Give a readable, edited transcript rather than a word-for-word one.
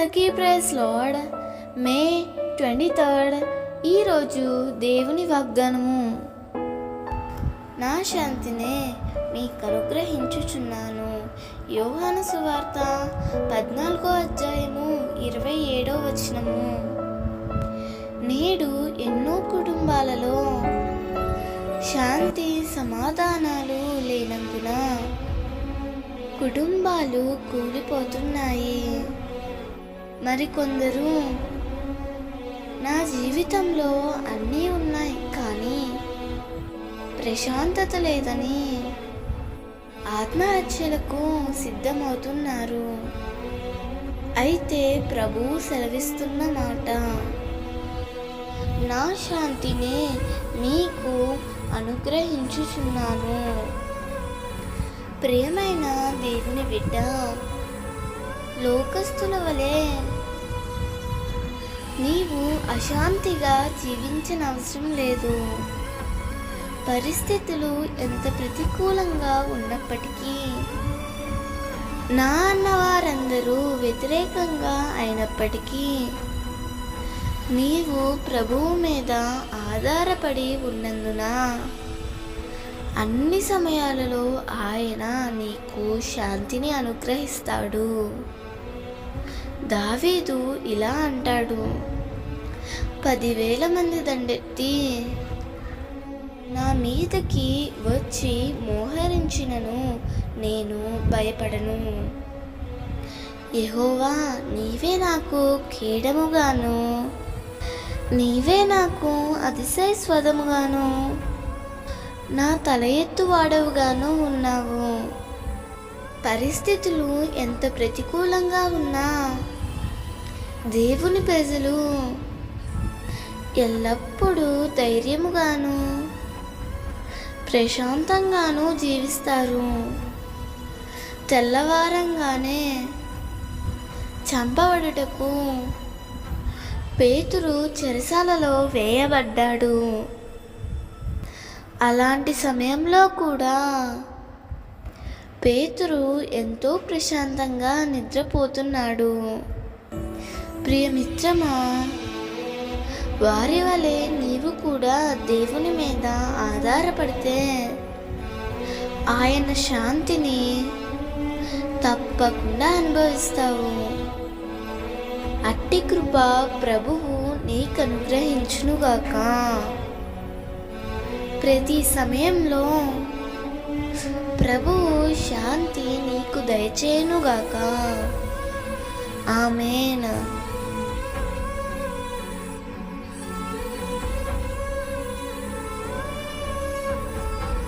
అందరికీ praise lord. మే 23 ఈరోజు దేవుని వాగ్దానము. నా శాంతినే మీకు అనుగ్రహించుచున్నాను. యోహాను సువార్త 14వ అధ్యాయము 27వ వచనము. నేడు ఎన్నో కుటుంబాలలో శాంతి సమాధానాలు లేనందున కుటుంబాలు కూలిపోతున్నాయి. మరికొందరు నా జీవితంలో అన్నీ ఉన్నాయి కానీ ప్రశాంతత లేదని ఆత్మహత్యలకు సిద్ధమవుతున్నారు. అయితే ప్రభువు సెలవిస్తున్న మాట, నా శాంతినే మీకు అనుగ్రహించుచున్నాను. ప్రియమైన దేవుని బిడ్డ, లోకస్తుల వలె నీవు అశాంతిగా జీవించనవసరం లేదు. పరిస్థితులు ఎంత ప్రతికూలంగా ఉన్నప్పటికీ, నా అన్నవారందరూ వ్యతిరేకంగా అయినప్పటికీ నీవు ప్రభువు మీద ఆధారపడి ఉన్నందున అన్ని సమయాలలో ఆయన నీకు శాంతిని అనుగ్రహిస్తాడు. దావీదు ఇలా అంటాడు, 10,000 మంది దండెత్తి నా మీదకి వచ్చి మోహరించినను నేను భయపడను. యెహోవా, నీవే నాకు కేడముగాను, నీవే నాకు అతిశయస్వదముగాను, నా తల ఎత్తువాడవుగాను ఉన్నావు. పరిస్థితులు ఎంత ప్రతికూలంగా ఉన్నా దేవుని ప్రజలు ఎల్లప్పుడూ ధైర్యముగాను ప్రశాంతంగాను జీవిస్తారు. తెల్లవారంగానే చంపబడుటకు పేతురు చెరసాలలో వేయబడ్డాడు. అలాంటి సమయంలో కూడా పేతురు ఎంతో ప్రశాంతంగా నిద్రపోతున్నాడు. ప్రియమిత్రమా, వారి వలె నీవు కూడా దేవుని మీద ఆధారపడితే ఆయన శాంతిని తప్పకుండా అనుభవిస్తావు. అట్టి కృప ప్రభువు నీకు అనుగ్రహించునుగాక. ప్రతి సమయంలో ప్రభువు శాంతి నీకు దయచేయునుగాక. ఆమేన్.